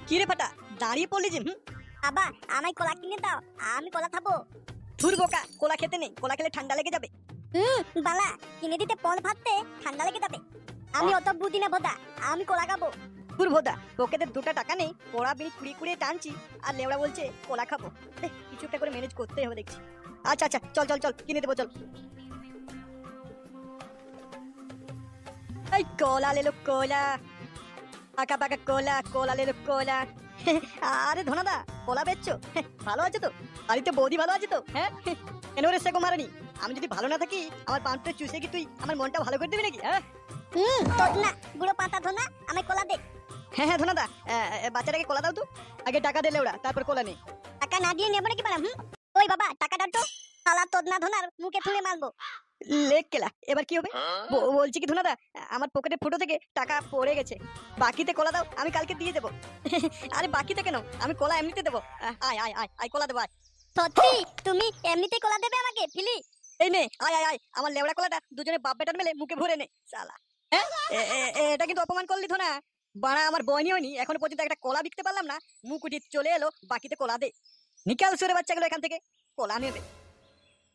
কি রে ফাটা দাঁড়িয়ে পড়লি যে? বাবা আমায় কলা কিনে দাও, আমি কলা খাবো। ধুর বোকা, কোলা খেতে নেই, কোলা খেলে ঠান্ডা লেগে যাবে। বালা কিনে দিতে পল ভাবতে ঠান্ডা লেগে যাবে। আমি অত বুঝি না বোদা, আমি কলা খাবো। ধুর ভোদা, পকেটে 2 টাকা নেই, পোড়া বিড়ি কুড়িয়ে টানছি আর লেওড়া বলছে কোলা খাবো। কিছু একটা করে ম্যানেজ করতেই হবে দেখছি। আচ্ছা আচ্ছা চল চল চল কিনে দেবো চল। এই কোলা লে লো কোলা, পাকা পাকা কোলা, কোলা লে লো কোলা। আরে ধনাদা কোলা বেচছো? ভালো আছে তো? বাড়িতে বৌদি ভালো আছে তো? হ্যাঁ কেন রে সেগো মারানি, আমি যদি ভালো না থাকি আমার পানটা চুষে কি তুই আমার মনটা ভালো করে দিবি নাকি? হ্যাঁ তোর না গুঁড়ো পাতা ধনা, আমায় কলা দে। হ্যাঁ হ্যাঁ ধনাদা, বাচ্চাটাকে কোলা দাও তো। আগে টাকা দে লেওড়া, তারপর কোলা নে। টাকা না দিয়ে নেবো নাকি বাড়া? ওই বাবা টাকা দাও তো, শালা তোর না ধনার মুখে থুলে মারবো। লেক কেলা, এবার কি হবে? বলছি কি ধনাদা, আমার পকেটে ফুটো থেকে টাকা পড়ে গেছে, বাকিতে কোলা দাও, আমি কালকে দিয়ে দেবো। আরে বাকিতে কেন, আমি কোলা এমনিতে দেবো। আয় আয় আয় আয় কোলা দেবো আয়। সত্যি তুমি এমনিতেই কলা দেবে আমাকে? ফিলি এই নে আয় আয় আয়, আমার লেওড়া কোলাটা দুজনে বাপ বেটার মেলে মুখে ভরে নে শালা। হ্যাঁ এটা কিন্তু অপমান করলি ধনা। বাড়া আমার বয়নি হয়নি এখনো পর্যন্ত একটা কোলা বিকতে পারলাম না, মুখ উঠিয়ে চলে এলো বাকিতে কোলা দে। নিকাল সুরে বাচ্চাগুলো এখান থেকে, কোলা নেবে।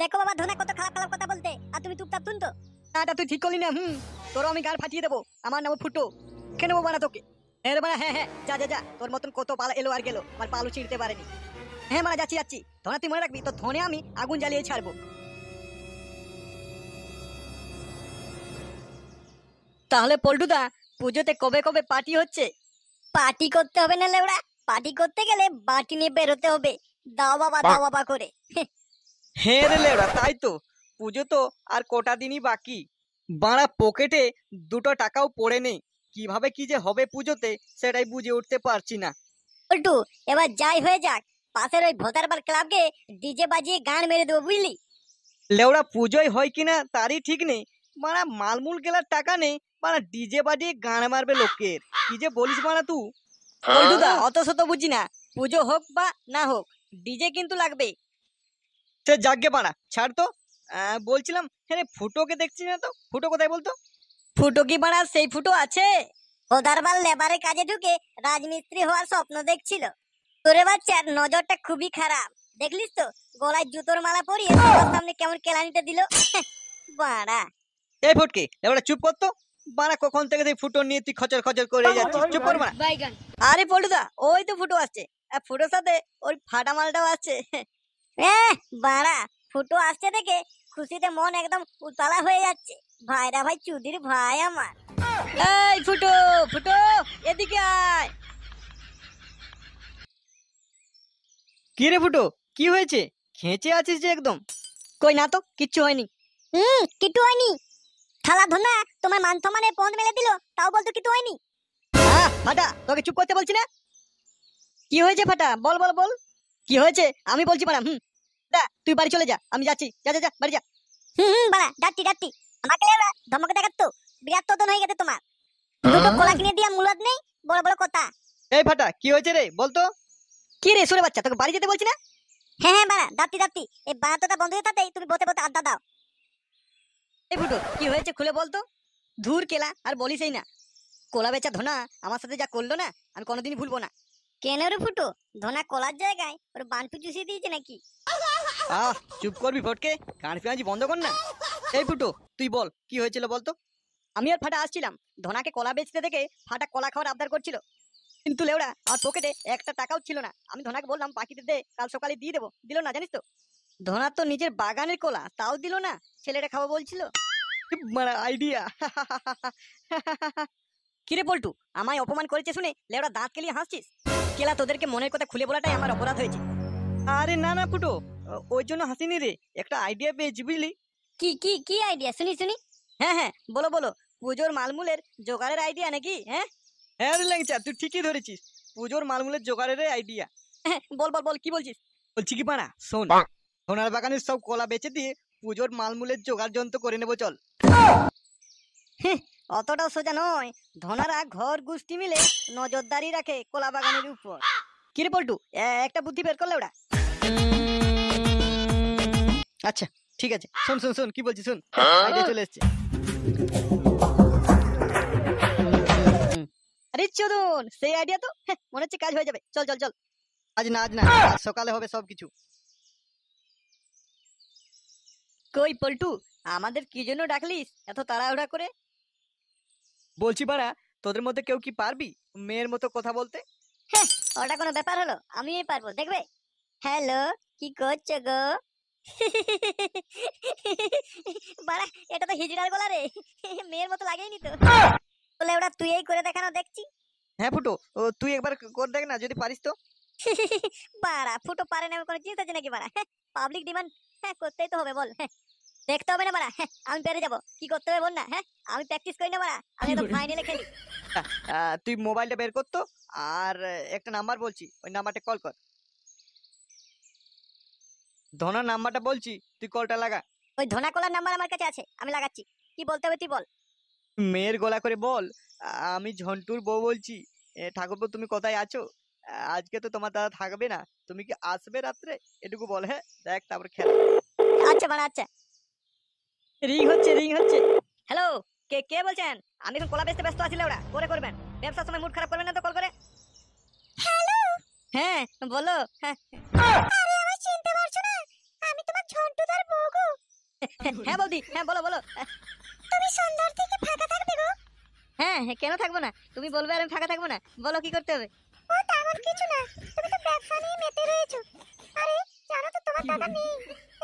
দেখো বাবা ধনা কত খারাপ খারাপ কথা বলতে, আর তুমি চুপচাপ শুনতো। এটা তুই ঠিক করলি না। তোরও আমি গাল ফাটিয়ে দেবো। আমার নাম ফুটো, কেন নেবো বানা তোকে? হ্যাঁ বানা, হ্যাঁ হ্যাঁ যা যা যা, তোর মতন কত পালা এলো আর গেলো, আমার পালু ছিঁড়তে পারেনি। হ্যাঁ মানে যাচ্ছি যাচ্ছি, ধনা তুই মনে রাখবি তোর ধনে আমি আগুন জ্বালিয়ে ছাড়বো। তাহলে পল্টুদা পুজোতে কবে কবে পার্টি হচ্ছে? পার্টি করতে হবে না লেওড়া, পার্টি করতে গেলে বাটি নিয়ে বেরোতে হবে, দাও বাবা করে। হ্যাঁ রে লেওড়া, তাই তো। পুজো তো আর কটা দিনই বাকি, বাড়া পকেটে 2 টাকাও পড়ে নেই। কিভাবে কি যে হবে পুজোতে সেটাই বুঝে উঠতে পারছি না। পল্টু এবার যাই হয়ে যাক, পাশের ওই ভোটারবার ক্লাবকে ডিজে বাজিয়ে গান মেরে দেবো বুঝলি। লেওড়া পুজোয় হয় কিনা তারই ঠিক নেই, বাড়া মালমূল গেলার টাকা নেই, বাড়া ডিজে বাজিয়ে গান মারবে লোকের। কি যে বলিস বাড়া তুই। পল্টুদা অত শত বুঝি না, পুজো হোক বা না হোক ডিজে কিন্তু লাগবে। সে যাগ্গে বাড়া ছাড় তো। বলছিলাম হ্যাঁ ফুটোকে দেখছি না তো, ফুটো কোথায় বলতো? ফুটো কি বাড়া সেই ফুটো আছে? ভোটারবার লেবারে কাজে ঢুকে রাজমিস্ত্রি হওয়ার স্বপ্ন দেখছিল। তোরে বাচ্চার নজরটা খুবই খারাপ, দেখলিস তো গলায় জুতোর মালা পরিয়ে সবার সামনে কেমন কেলানিটা দিল। বাড়া এই ফটকে লেওড়া চুপ কর তো। বাড়া কখন থেকে তুই ফুটো নিয়ে তুই খচর খচর করে যাচ্ছিস, চুপ কর বাড়া। আরে পল্টুদা ওই তো ফুটো আসছে, ফুটোর সাথে ওই ফাটা মালটাও আসছে। বাড়া ফুটো আসছে দেখে খুশিতে মন একদম উতলা হয়ে যাচ্ছে। ভাইরা ভাই চুদির ভাই আমার। এই ফুটো ফুটো এদিকে আয়। কি রে ফুটো, কি হয়েছে? খেঁচে আছিস যে একদম। কই না তো কিচ্ছু হয়নি। কিটু হয়নি? থালা ধনা তোমার মান সম্মানে পথ মেলে দিল, তাও বলতো কিটু হয়নি? ফাটা তোকে চুপ করতে বলছি না। কি হয়েছে ফাটা, বল বল বল কি হয়েছে? আমি বলছি বাড়া। তুই বাড়ি চলে যা, আমি যাচ্ছি, যা যা যা বাড়ি যা। বাড়া ডাট্টি আমাকে লেওড়া ধমক দেখাতো, বিরাট তদন হয়ে গেছে তোমার। দুটো কলা কিনে দিয়া মুলাদ নেই, বড় বড় কথা। এই ফাটা কি হয়েছে রে বলতো? কি রে সুরে বাচ্চা, তোকে বাড়ি যেতে বলছি না? হ্যাঁ বাড়া ডাট্টি এই বাড়াতোটা বন্ধ হয়ে থাকতেই তুমি বসে বসে আড্ডা দাও। এই ফুটো কি হয়েছে খুলে বলতো। ধুর কেলা আর বলিসই না, কোলা বেচা ধনা আমার সাথে যা করলো না আমি কোনোদিনই ভুলবো না। কেন রে ফুটো, ধনা কলার জায়গায় ওর বান্টু চুষিয়ে দিয়েছে নাকি? চুপ করবি ফটকে, কান পেঁয়াজি বন্ধ কর না। এই ফুটো তুই বল কি হয়েছিল বলতো? আমি আর ফাটা আসছিলাম, ধনাকে কলা বেচতে দেখে ফাটা কলা খাওয়ার আবদার করছিল, কিন্তু লেওড়া আমার পকেটে 1 টাকাও ছিল না। আমি ধনাকে বললাম বাকিতে দে, কাল সকালে দিয়ে দেবো, দিল না জানিস তো। ধনা তো নিজের বাগানের কলা তাও দিল না, ছেলেটা খাবো বলছিল। মানে আইডিয়া। কিরে পল্টু আমায় অপমান করেছে শুনে লেওড়া দাঁত কেলিয়ে হাসছিস? কেলা তোদেরকে মনের কথা খুলে বলাটাই আমার অপরাধ হয়েছে। আরে না না ফুটো, ওই জন্য হাসিনি রে, একটা আইডিয়া পেয়েছি বুঝলি। কি কি কি আইডিয়া শুনি? হ্যাঁ হ্যাঁ বলো বলো, পুজোর মালমূলের জোগাড়ের আইডিয়া নাকি? হ্যাঁ হ্যাঁ রে ল্যাংচা তুই ঠিকই ধরেছিস, পুজোর মালমূলের জোগাড়ের আইডিয়া। বল বল বল কি বলছিস? বলছি কি বাড়া শোন, সোনার বাগানের সব কলা বেচে দিয়ে পুজোর মালমূলের জোগাড় যন্ত্র করে নেবো চল। অতটাও সোজা নয়, ধনারা ঘর গোষ্ঠী মিলে নজরদারি রাখে কলা বাগানের উপর। কিরে পল্টু একটা বুদ্ধি বের করলে ওরা। আচ্ছা ঠিক আছে, শোন শোন শোন কি বলছি শোন, আইডিয়া চলে এসছে। আরে চোদন, সেই আইডিয়া তো মনে হচ্ছে কাজ হয়ে যাবে। চল চল চল। আজ না আজ সকালে হবে সবকিছু। কই পল্টু, আমাদের কি জন্য ডাকলিস এত তাড়াহুড়া করে? বলছি বাড়া, তোদের মধ্যে কেউ কি পারবি মেয়ের মতো কথা বলতে? ওটা কোনো ব্যাপার হলো? আমিই পারবো, দেখবে। হ্যালো, কি করছো গো? বাড়া, এটা তো হিজড়ার গলা রে। মেয়ের মতো লাগেইনি তো। বলে ওটা তুই এই করে দেখানো দেখছি। হ্যাঁ ফুটো, তুই একবার করে দেখ না যদি পারিস তো। বাড়া, ফুটো পারে না এমন কোনো জিনিস আছে নাকি বাড়া? পাবলিক ডিমান্ড করতেই তো হবে, বল। দেখতে হবে না বাড়া, আমি পেরে যাবো। কি করতে হবে বল না? আমি প্র্যাকটিস করি না বাড়া, আমি তো ফাইনালে খেলি। তুই মোবাইলটা বের করতো, আর একটা নাম্বার বলছি, ওই নাম্বারটা কল কর। ধনার নাম্বারটা বলছি, তুই কলটা লাগা। ওই ধনা কলার নাম্বার আমার কাছে আছে, আমি লাগাচ্ছি। কি বলতে হবে তুই বল। মেয়ের গলা করে বল, আমি ঝন্টুর বউ বলছি। ঠাকুরপো তুমি কোথায় আছো? আজকে তো তোমার দাদা থাকবে না, তুমি কি আসবে রাত্রে? এটুকু বল। হ্যাঁ, দেখ তারপর খেলা। আচ্ছা বাড়া, আচ্ছা। রিং হচ্ছে রিং হচ্ছে। হ্যালো, কে কে বলছেন? আমি এখন কলা বেচতে ব্যস্ত আছি লেওড়া, পরে করবেন। ব্যবসার সময় মুড খারাপ করবেন না তো কল করে। হ্যালো, হ্যাঁ বলো। আরে আমায় চিনতে পারছো না? আমি তোমার ঝন্টুদার বউ গো। হ্যাঁ বৌদি, হ্যাঁ বলো বলো। তুমি সন্ধ্যার থেকে ফাঁকা থাকবে গো? হ্যাঁ কেন থাকবো না? তুমি বলবে আর আমি ফাঁকা থাকবো না? বলো কি করতে হবে। ও তেমন কিছু না, তুমি তো ব্যবসা নিয়ে মেতে রয়েছো। আরে জানো তো, তোমার দাদা নেই,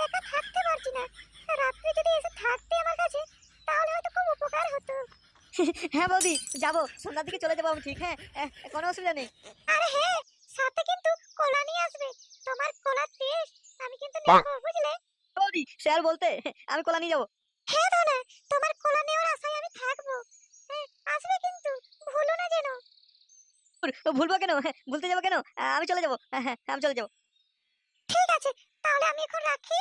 একা থাকতে পারছি না। রাত্রে যদি এসে থাকতে আমার কাছে, তাহলে হয়তো খুব উপকার হতো। হ্যাঁ বৌদি, যাবো, সন্ধ্যার দিকে চলে যাবো আমি, ঠিক? হ্যাঁ কোনো অসুবিধা নেই। আরে হ্যাঁ, সাথে কিন্তু কলা নিয়ে আসবে। তোমার কলার টেস্ট আমি কিন্তু নেবো, বুঝলে? বৌদি স্যার বলতে আমি কলা নিয়ে যাবো। হ্যাঁ ধনা, তোমার কলা নেওয়ার আশায় আমি থাকবো। আসবে কিন্তু, ভুলো না যেন। ভুলবো কেন? ভুলতে যাবো কেন? আমি চলে যাবো। হ্যাঁ আমি চলে যাবো। ঠিক আছে, তাহলে আমি এখন রাখি।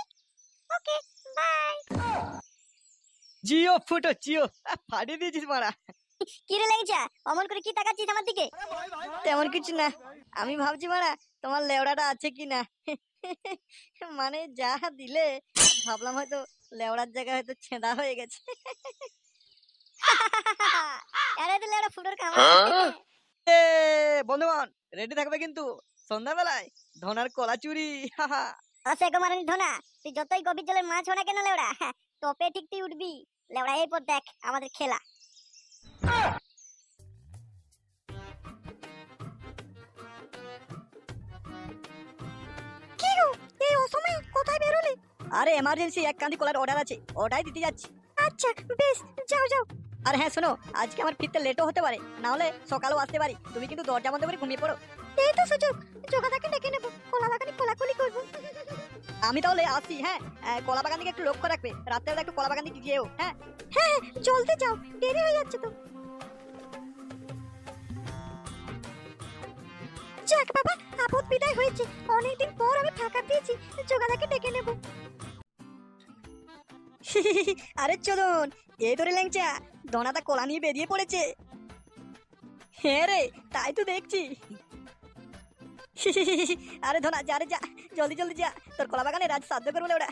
ওকে, বাই। জিও ফুটো জিও, ফাটিয়ে দিয়েছিস মারা। কি রে লেগেছা, অমন করে কি তাকাচ্ছিস আমার দিকে? তেমন কিছু না, আমি ভাবছি মারা তোমার লেওড়াটা আছে কি না। মানে যা দিলে, ভাবলাম হয়তো লেওড়ার জায়গায় হয়তো ছেঁদা হয়ে গেছে। আরে দিলে ওটা ফুটোর কামড়। এ বন্ধুগণ, রেডি থাকবে কিন্তু সন্ধ্যাবেলায় ধনার কলা চুরি। আচ্ছা কুমারী ধনা, তুই যতই গভীর জলের মাছ হো না কেন লেওড়া, টপে ঠিক তুই উঠবি। লেওড়া, এরপর দেখ আমাদের খেলা। কি গো, এই অসময়ে কোথায় বেরোলে? আরে এমার্জেন্সি এক কান্দি কলার অর্ডার আছে, ওটাই দিতে যাচ্ছি। আচ্ছা বেশ, যাও যাও। আর হ্যাঁ শোনো, আজকে আমার ফিরতে লেটও হতে পারে, না হলে সকালেও আসতে পারি। তুমি কিন্তু দরজা বন্ধ করে ঘুমিয়ে পড়ো। এই তো সুযোগ, জোগাদাকে ডেকে নেবো, কলা বাগানে কোলাকুলি করবো। আমি তাহলে আসি। হ্যাঁ, কলা বাগান দিকে একটু লক্ষ্য রাখবে, রাত্রেবেলা একটু কলা বাগান দিকে গিয়েও। হ্যাঁ হ্যাঁ, জলদি যাও, দেরি হয়ে যাচ্ছে তো। যাক বাবা, আপদ বিদায় হয়েছে। অনেকদিন পর আমি ফাঁকা পেয়েছি, জোগাদাকে ডেকে নেবো। আরে চলুন, এই ধরে ল্যাংচা দনাদা কলা নিয়ে বেরিয়ে পড়েছে। হ্যাঁ রে, তাই তো দেখছি। আরে ধনা যা রে যা, জলদি জলদি যা, তোর কলা বাগানে রাজ সাধ্য করবো ওরা।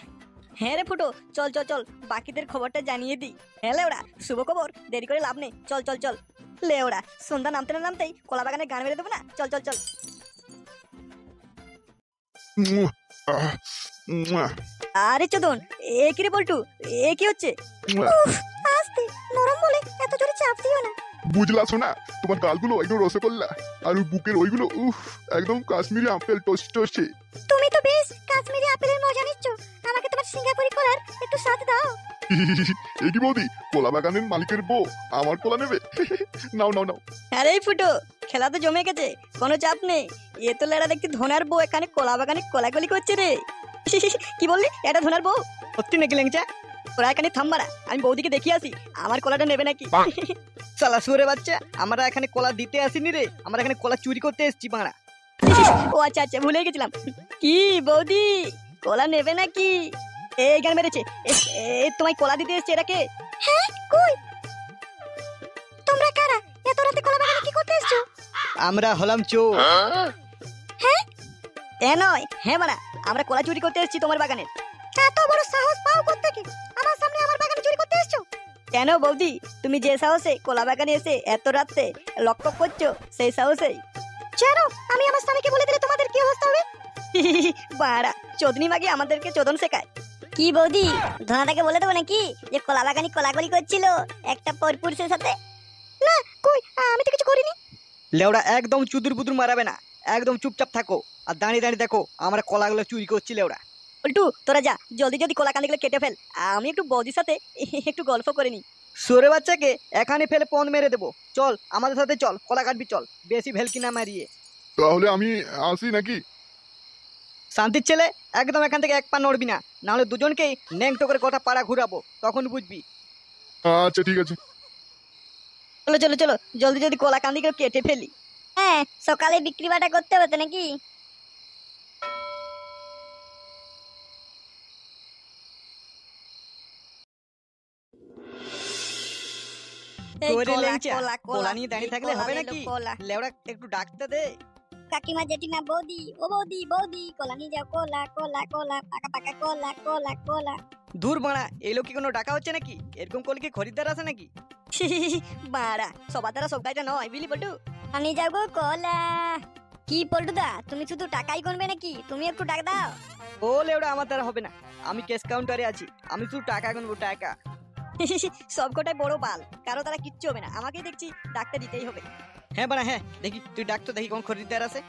হ্যাঁ রে ফুটো, চল চল চল, বাকিদের খবরটা জানিয়ে দিই। হ্যাঁ লেওড়া, শুভ খবর, দেরি করে লাভ নেই। চল চল চল লেওড়া, সন্ধ্যা নামতে না নামতেই কলা বাগানে গান মেরে দেবো না। চল চল চল। আরে চোদন, এ কি রে বল্টু, এ কি হচ্ছে? আস্তে, নরম বলে এত জোরে চাপ দিও না। বুঝলা শোনা, তোমার গালগুলো একদম রসগোল্লা, আর ওই বুকের ওইগুলো একদম কাশ্মীরি আপেল টোস্ট টোস্টে। তুমি তো বেশ কাশ্মীরি আপেলের মজা নিচ্ছ, আমাকে তোমার সিঙ্গাপুরি কলার একটু স্বাদ দাও। এ কি বৌদি, কোলা বাগানের মালিকের বউ আমার কোলা নেবে? নাও নাও নাও। আরে ফুটো, খেলা তো জমে গেছে, কোনো চাপ নেই। এ তো লেড়া দেখছি ধনার বউ এখানে কলা বাগানে কোলাকুলি করছে রে। কি বললি, এটা ধনার বউ? সত্যি নাকি ল্যাংচা? ওরা এখানে থামবারা, আমি বৌদিকে দেখিয়ে আসি, আমার কলাটা নেবে নাকি। শালা শুয়োরের বাচ্চা, আমরা এখানে কলা দিতে আসিনি রে, আমরা এখানে কলা চুরি করতে এসেছি বাড়া। ও আচ্ছা আচ্ছা, ভুলে গেছিলাম। কি বৌদি, কলা নেবে নাকি? এই গান মেরেছে, তোমায় কলা দিতে এসছে, এটাকে? হ্যাঁ, কই তোমরা কারা? এত রাতে কলা বাগানে কি করতে এসছো? আমরা হলাম চোর। এ নয়, হ্যাঁ বাড়া, আমরা কলা চুরি করতে এসেছি তোমার বাগানে। এত বড় সাহস পাও কোত্থেকে? আমার সামনে আমার বাগানে চুরি করতে এসছো? কেন বৌদি, তুমি যে সাহসে কলা বাগানে এসে এত রাতে লক্ষ্য করছো সেই সাহসেই জানো আমি আমার স্বামীকে বলে দিলে তোমাদের কি অবস্থা হবে? বাড়া চোদনি মাগি আমাদেরকে চোদন শেখায়। কি বৌদি, ধনাটাকে বলে দেবো নাকি যে কলা বাগানি কোলাকুলি করছিল একটা পরপুরুষের সাথে? কই আমি তো কিছু করিনি। লেওড়া একদম চুদুর বুদুর মারাবে না, একদম চুপচাপ থাকো আর দাঁড়িয়ে দাঁড়িয়ে দেখো আমরা কলাগুলো চুরি করছি লেওড়া। উল্টু তোরা যা জলদি জলদি কলা কান্দিগুলো কেটে ফেল, আমি একটু বৌদির সাথে একটু গল্প করে নি। সরে বাচ্চাকে এখানে ফেলে পন মেরে দেবো, চল আমাদের সাথে চল, কলা কাটবি চল, বেশি ভেলকি না মারিয়ে। তাহলে আমি আসি নাকি? শান্তির ছেলে, একদম এখান থেকে এক পা নড়বি না, নাহলে দুজনকেই ন্যাংটো করে গোটা পাড়া ঘুরাবো, তখন বুঝবি। আচ্ছা ঠিক আছে। চলো চলো চলো জলদি জলদি কলা কান্দিগুলো কেটে ফেলি। হ্যাঁ, সকালে বিক্রি বাটা করতে হবে তো নাকি? এই তোরে কলা, ল্যাংচা, কলা, কলা কলা, নিয়ে দাঁড়িয়ে এই থাকলে কলা হবে নিলো, নাকি? কলা। লেওড়া একটু ডাকতে দে। কাকিমা, জেঠিমা, বৌদি, ও বৌদি, বৌদি, কলা নিয়ে যাও, কলা কলা কলা, পাকা পাকা কলা কলা কলা। দূর বাড়া, এই লোক কি কোনো ডাকা হচ্ছে নাকি? এরকম করলে কি খরিদ্দার আছে নাকি? বাড়া সবার দ্বারা সব কাজটা নয় বিলি পটু। আমি যাও গো কলা। কি পল্টুদা, তুমি শুধু টাকাই গুনবে নাকি? তুমি একটু টাকা দাও। ও লেওড়া আমার দ্বারা হবে না, আমি ক্যাশ কাউন্টারে আছি, আমি শুধু টাকা গুনবো টাকা। সব কটাই বড় বাল, কারো তারা কিচ্ছু হবে না, আমাকেই দেখছি ডাকতে দিতেই হবে। হ্যাঁ বাড়া হ্যাঁ, দেখি তুই ডাক তো দেখি কোন খরিদ্দার আছে।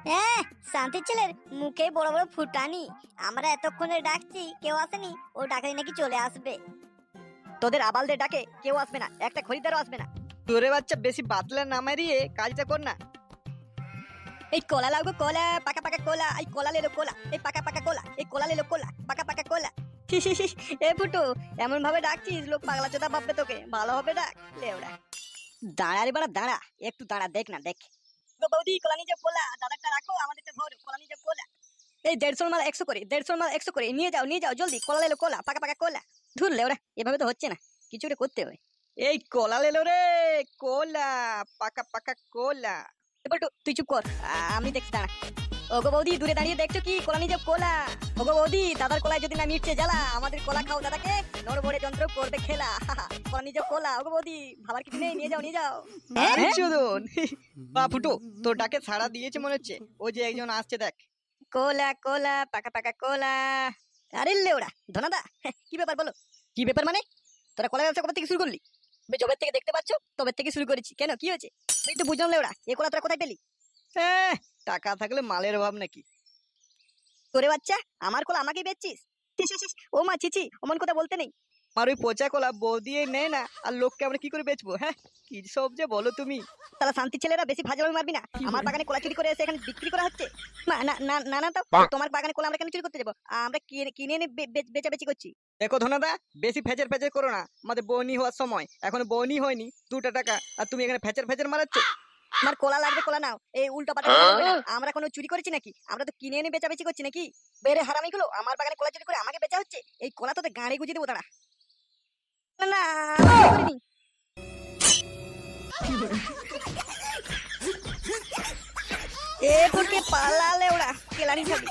হ্যাঁ, শান্তির ছেলের মুখে বড় বড় ফুটানি। আমরা এতক্ষণে ডাকছি, কেউ আসেনি, ও ডাকলে নাকি চলে আসবে। তোদের আবালদের ডাকে কেউ আসবে না, একটা খরিদ্দারও আসবে না। তোরে বাচ্চা বেশি বাতলা না মারিয়ে কাজটা কর না। এই কলা লাও গো কলা, পাকা পাকা কলা, এই কলা লেলো কলা, এই পাকা পাকা কলা, এই কলা লেলো কলা, পাকা পাকা কলা। এ ফুটু, এমন ভাবে ডাকছিস লোক পাগলা চোদা ভাববে তোকে, ভালো হবে ডাক লেওড়া। দাঁড়া রে বাড়া দাঁড়া, একটু দাঁড়া, দেখ না দেখ। গো বৌদি কলা নিয়ে যাও কলা, দাদারটা রাখো আমাদেরটা ভরো, কলা নিয়ে যাও কলা। এই 150 মাল 100 করে, 150 মাল 100 করে, নিয়ে যাও জলদি, কলা লেলো কলা, পাকা পাকা কলা। ধুর লেওড়া, এভাবে তো হচ্ছে না, কিছু একটা করতে হবে। এই কলা লেলো রে, কোলা, পাকা পাকা কোলা। বলটু তুই চুপ কর, আমি দেখছি দাঁড়া। ওগো বৌদি দূরে দাঁড়িয়ে দেখছো কি, কলা নিয়ে যাও কলা। ওগো বৌদি দাদার কলায় যদি না মিটছে জ্বালা, আমাদের কলা খাও দাদাকে নড়বড়ে যন্ত্র করবে খেলা। কলা নিয়ে যাও কলা, ওগো বৌদি ভাবার কিছু নেই, নিয়ে যাও। আরে চোদন, বা ফুটো তোর ডাকে ছাড়া দিয়েছে মনে হচ্ছে, ও যে একজন আসছে দেখ। কোলা কোলা, পাকা পাকা কোলা। আরে লেওড়া ধনাদা, কি ব্যাপার বলো? কি ব্যাপার মানে? তোরা কলা ব্যবসা কবে থেকে শুরু করলি? জবের থেকে দেখতে পাচ্ছ, তবে থেকে শুরু করেছি। কেন কি হয়েছে? তুই তো বুঝলাম লেওড়া, এ কলা তোরা কোথায় পেলি? হ্যাঁ, টাকা থাকলে মালের অভাব নাকি? তোরে বাচ্চা, আমার কলা আমাকেই বেচছিস? ও মা চিচি, অমন কথা বলতে নেই। আমার ওই পচা কলা বউ দিয়ে নেয় না, আর লোককে আমরা কি করে বেচবো? হ্যাঁ, কি সব যে বলো তুমি। তারা শান্তির ছেলেরা বেশি ফাজলামি মারবি না। আমার বাগানে কলা চুরি করে এসে এখানে বিক্রি করা হচ্ছে। না না না না না, তো তোমার বাগানে কলা আমরা কেন চুরি করতে যাবো? আমরা কিনে এনে বেচাবেচি করছি। দেখো ধনাদা, বেশি ফেচের ফেচের করো না, আমাদের বৌনি হওয়ার সময় এখনো বৌনি হয়নি, 2টা টাকা, আর তুমি এখানে ফেচের ফেচের মারাচ্ছ। আমার কলা লাগবে কলা নাও, এই উল্টো পাল্টা আমরা কোনো চুরি করেছি নাকি? আমরা তো কিনে এনে বেচাবেচি করছি নাকি? বেরে হারামি গুলো, আমার বাগানে কলা চুরি করে আমাকে বেচা হচ্ছে। এই কলা তোদের গাড়ি গুজিয়ে দেবো দাঁড়া। না না আমি করিনি। এ তোকে পালালে ওরা কেলানি খাবি।